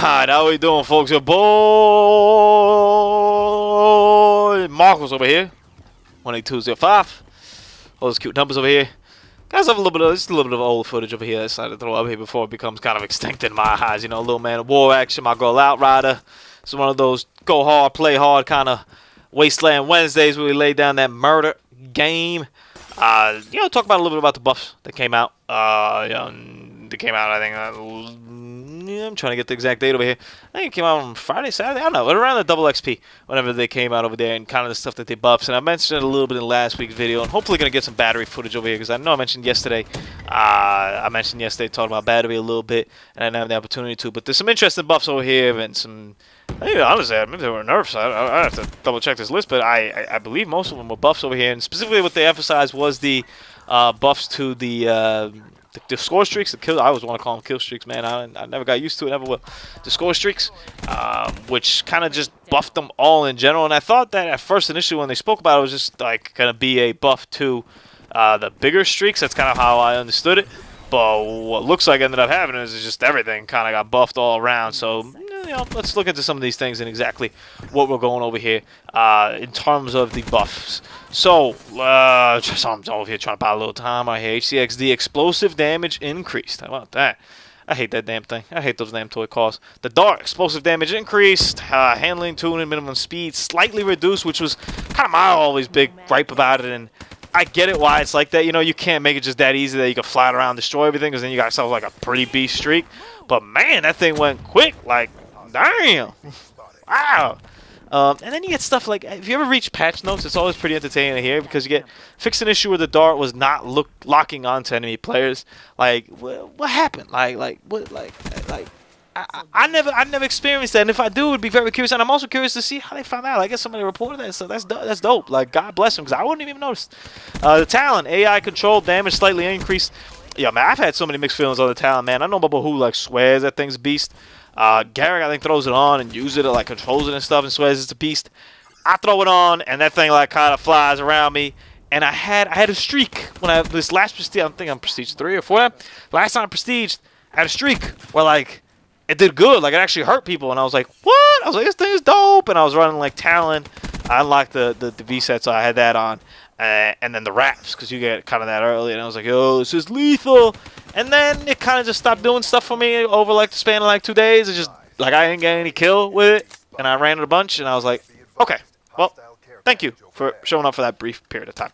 Alright, how we doing, folks? Your boy Marcos over here. 18205. All those cute numbers over here. Guys, have a little bit of old footage over here I decided to throw up here before it becomes kind of extinct in my eyes. You know, little man of war action, my girl Outrider. It's one of those go hard, play hard kind of Wasteland Wednesdays where we lay down that murder game. You know, talk about a little bit about the buffs that came out. They came out, I think, I'm trying to get the exact date over here. I think it came out on Friday, Saturday, I don't know, around the double XP, whenever they came out over there, and kind of the stuff that they buffed. And I mentioned it a little bit in last week's video, and hopefully going to get some battery footage over here, because I know I mentioned yesterday, talking about battery a little bit, and I didn't have the opportunity to, but there's some interesting buffs over here, and some, honestly, maybe they were nerfs. I have to double check this list, but I believe most of them were buffs over here, and specifically what they emphasized was the buffs to the score streaks, I always want to call them kill streaks, man. I never got used to it, never will. The score streaks, which kind of just buffed them all in general. And I thought that at first, initially, when they spoke about it, it was just like going to be a buff to the bigger streaks. That's kind of how I understood it. But what looks like ended up happening is just everything kind of got buffed all around. So, you know, let's look into some of these things and exactly what we're going over here in terms of the buffs. So, I'm over here trying to buy a little time right here. HCXD explosive damage increased. How about that? I hate that damn thing. I hate those damn toy cars. The dart, explosive damage increased. Handling, tuning, minimum speed slightly reduced, which was kind of my always big gripe about it. And I get it why it's like that. You know, you can't make it just that easy that you can fly it around, destroy everything, because then you got yourself like a pretty beast streak. But man, that thing went quick. Like, damn. Wow. And then you get stuff like, if you ever reach patch notes, it's always pretty entertaining to hear, because you get fixed an issue where the dart was not locking onto enemy players. Like, what happened? I never experienced that, and if I do, would be very curious. And I'm also curious to see how they found out. I guess somebody reported that, so that's dope. Like, God bless them, because I wouldn't even notice. The talent, AI controlled damage slightly increased. Yeah, man, I've had so many mixed feelings on the talent, man. I know Bubba who like swears that thing's beast. Garrick, I think, throws it on and uses it, like controls it and stuff, and swears it's a beast. I throw it on, and that thing like kind of flies around me. And I had a streak when this last prestige. I think I'm prestige 3 or 4. Last time I prestiged, I had a streak where like it did good, like it actually hurt people, and I was like, what? I was like, this thing is dope, and I was running like Talon. I unlocked the V set, so I had that on, and then the wraps, because you get kind of that early, and I was like, yo, this is lethal. And then it kind of just stopped doing stuff for me over like the span of like 2 days. It just like I didn't get any kill with it, and I ran it a bunch, and I was like, okay, well, thank you for showing up for that brief period of time.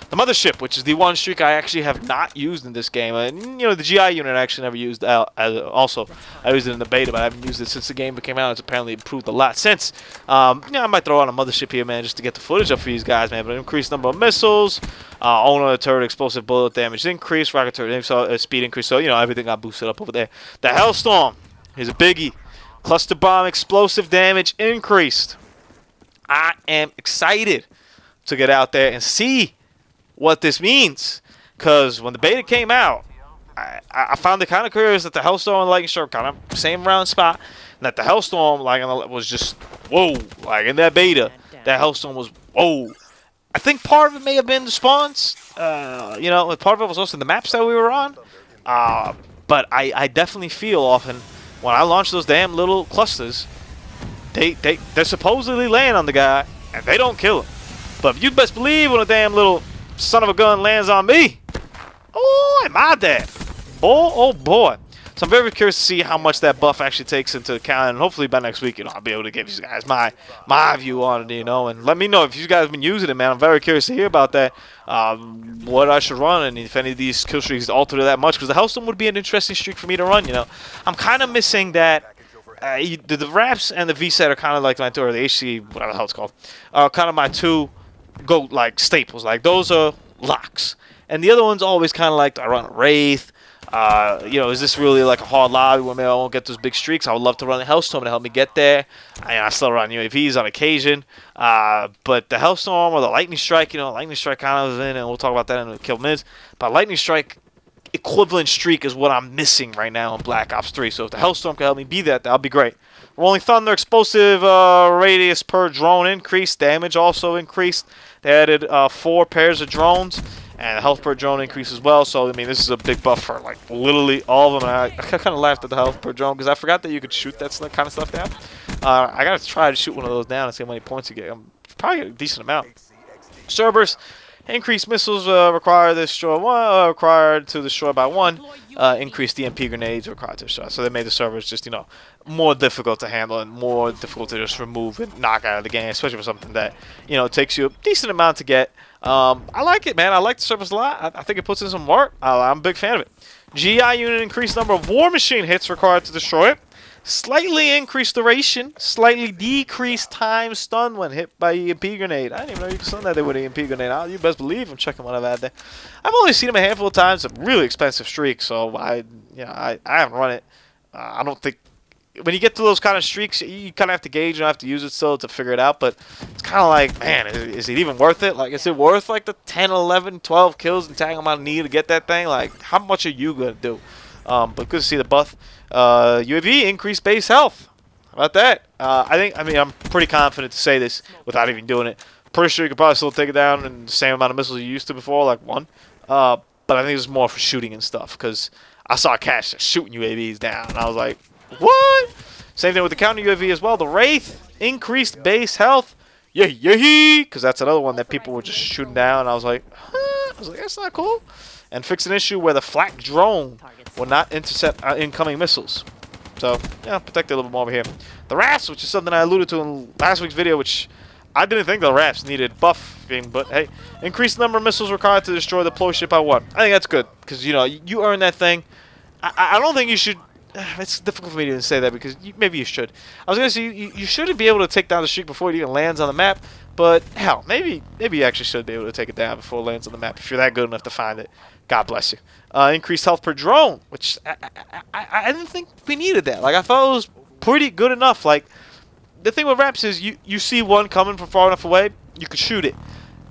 The Mothership, which is the one streak I actually have not used in this game. And, you know, the GI unit I actually never used also. I used it in the beta, but I haven't used it since the game came out. It's apparently improved a lot since. I might throw on a Mothership here, man, just to get the footage up for these guys, man. But increased number of missiles. Owner turret, explosive bullet damage increase. Rocket turret speed increase. So, you know, everything got boosted up over there. The Hellstorm is a biggie. Cluster bomb explosive damage increased. I am excited to get out there and see what this means, because when the beta came out, I found it kind of curious that the Hellstorm and Lightning Strike kind of same round spot, and that the Hellstorm was just whoa, like in that beta, that Hellstorm was whoa. I think part of it may have been the spawns, you know, part of it was also the maps that we were on, but I definitely feel often when I launch those damn little clusters, they're supposedly laying on the guy and they don't kill him, but if you best believe when a damn little son of a gun lands on me, oh, am I dead? Oh boy. So I'm very curious to see how much that buff actually takes into account, and hopefully by next week, you know, I'll be able to give you guys my view on it, you know, and let me know if you guys have been using it, man. I'm very curious to hear about that, what I should run, and if any of these kill streaks alter that much, because the Hellstorm would be an interesting streak for me to run, you know. I'm kind of missing that. The wraps and the V set are kind of like my two, or the HC, whatever the hell it's called, kind of my two go like staples. Like those are locks, and the other one's always kind of like, I run a Wraith. You know, is this really like a hard lobby where maybe I won't get those big streaks? I would love to run a Hellstorm to help me get there. I still run UAVs on occasion, but the Hellstorm or the Lightning Strike, you know, Lightning Strike kind of is in, and we'll talk about that in a couple minutes. But Lightning Strike equivalent streak is what I'm missing right now in Black Ops 3. So if the Hellstorm can help me be that, that'll be great. Rolling Thunder, explosive radius per drone increased. Damage also increased. They added 4 pairs of drones. and the health per drone increase as well. So I mean, this is a big buff for like literally all of them. And I kind of laughed at the health per drone because I forgot that you could shoot that kind of stuff down. I gotta try to shoot one of those down and see how many points you get. I'm probably get a decent amount. Cerberus. Increased missiles required to destroy one, required to destroy by one. Increased EMP grenades required to destroy. So they made the servers just, you know, more difficult to handle and more difficult to just remove and knock out of the game, especially for something that, you know, takes you a decent amount to get. I like it, man. I like the servers a lot. I think it puts in some work. I'm a big fan of it. GI unit increased number of war machine hits required to destroy it. Slightly increased duration, slightly decreased time stun when hit by EMP grenade. I didn't even know you could stun that there with an EMP grenade. You best believe I'm checking what I've had there. I've only seen them a handful of times. It's a really expensive streak, so I haven't run it. I don't think when you get to those kind of streaks, you kind of have to gauge and have to use it still to figure it out. But it's kind of like, man, is it even worth it? Like, is it worth like the 10, 11, 12 kills and tagging them on knee to get that thing? Like, how much are you gonna do? But good to see the buff. UAV increased base health. How about that? I mean, I'm pretty confident to say this without even doing it. Pretty sure you could probably still take it down in the same amount of missiles you used to before, like one. But I think it's more for shooting and stuff, because I saw Cash shooting UAVs down, and I was like, what? Same thing with the counter UAV as well. The Wraith increased base health. Yeah, because that's another one that people were just shooting down. And I was like, huh? I was like, that's not cool. And fix an issue where the flak drone will not intercept incoming missiles. So, yeah, protect it a little bit more over here. The rafts, which is something I alluded to in last week's video, which I didn't think the rafts needed buffing, but hey, increased number of missiles required to destroy the deploy ship by one. I think that's good, because, you know, you earn that thing. I don't think you should. It's difficult for me to even say that, because maybe you should. I was going to say, you shouldn't be able to take down the streak before it even lands on the map, but hell, maybe you actually should be able to take it down before it lands on the map if you're that good enough to find it. God bless you. Increased health per drone, which I didn't think we needed that. Like, I thought it was pretty good enough. Like, the thing with reps is you see one coming from far enough away, you can shoot it.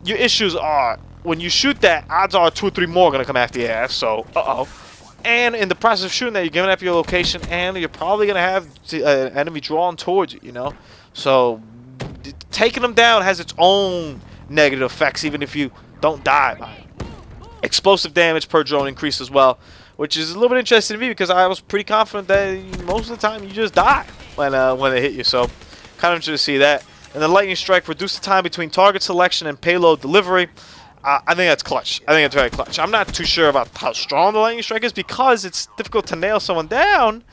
Your issues are, when you shoot that, odds are 2 or 3 more are going to come after your ass, so, And in the process of shooting that, you're giving up your location, and you're probably going to have an enemy drawn towards you, you know? So, taking them down has its own negative effects, even if you don't die by it. Explosive damage per drone increased as well, which is a little bit interesting to me, because I was pretty confident that most of the time you just die when they hit you. So, kind of interested to see that. And the lightning strike reduced the time between target selection and payload delivery. I think that's clutch. I think it's very clutch. I'm not too sure about how strong the lightning strike is, because it's difficult to nail someone down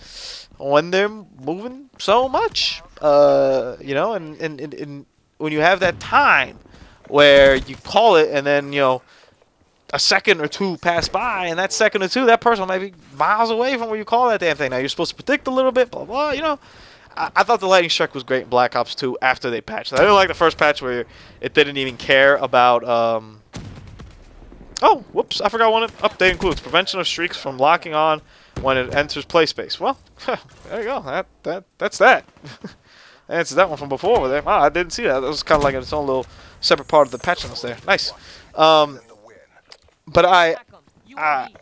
when they're moving so much. You know, and when you have that time where you call it, and then, you know, a second or two pass by, and that second or two, that person might be miles away from where you call that damn thing. Now, you're supposed to predict a little bit, blah, blah, you know. I thought the lightning strike was great in Black Ops 2 after they patched it. I didn't like the first patch where it didn't even care about, oh, whoops, I forgot one update includes prevention of streaks from locking on when it enters play space. Well, there you go. That's that. Answers that one from before over there. Wow, I didn't see that. That was kind of like its own little separate part of the patch notes there. Nice. But I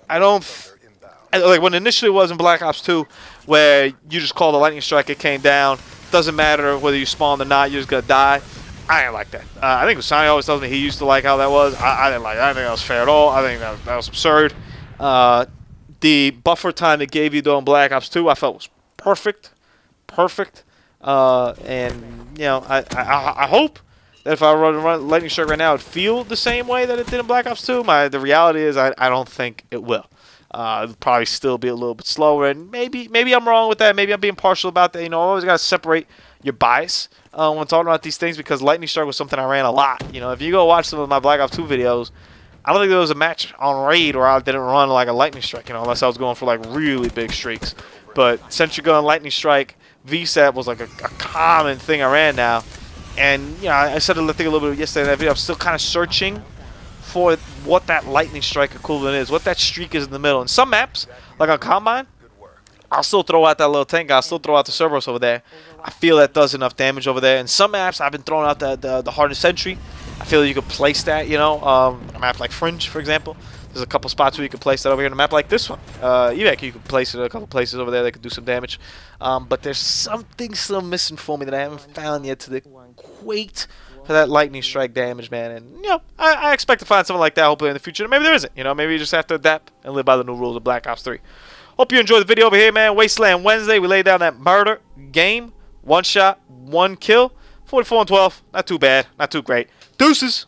don't, like when initially it was in Black Ops 2, where you just call the lightning strike, it came down. Doesn't matter whether you spawn or not, you're just gonna die. I didn't like that. I think Usani always tells me he used to like how that was. I didn't like it. I didn't think that was fair at all. I think that was absurd. The buffer time it gave you though in Black Ops 2, I felt was perfect. And you know, I hope that if I run lightning strike right now, it'd feel the same way that it did in Black Ops 2. The reality is I don't think it will. It'll probably still be a little bit slower, and maybe I'm wrong with that. Maybe I'm being partial about that. You know, always got to separate your bias when talking about these things, because lightning strike was something I ran a lot. You know, if you go watch some of my Black Ops 2 videos, I don't think there was a match on Raid where I didn't run like a lightning strike, you know, unless I was going for like really big streaks. But since you're going lightning strike, VSAT was like a common thing I ran now. And, you know, I said I think a little bit yesterday in that video, I'm still kind of searching for what that lightning strike equivalent is, what that streak is in the middle. In some maps, like on Combine, I'll still throw out that little tank. I'll still throw out the Cerberus over there. I feel that does enough damage over there. In some maps, I've been throwing out the Hardened Sentry. I feel you could place that, you know, a map like Fringe, for example. There's a couple spots where you can place that over here in a map like this one. Evac, you can place it in a couple places over there that could do some damage. But there's something still missing for me that I haven't found yet to equate for that lightning strike damage, man. And, you know, I expect to find something like that hopefully in the future. Maybe there isn't. You know, maybe you just have to adapt and live by the new rules of Black Ops 3. Hope you enjoyed the video over here, man. Wasteland Wednesday. We laid down that murder game. 1 shot, 1 kill. 44 and 12. Not too bad. Not too great. Deuces.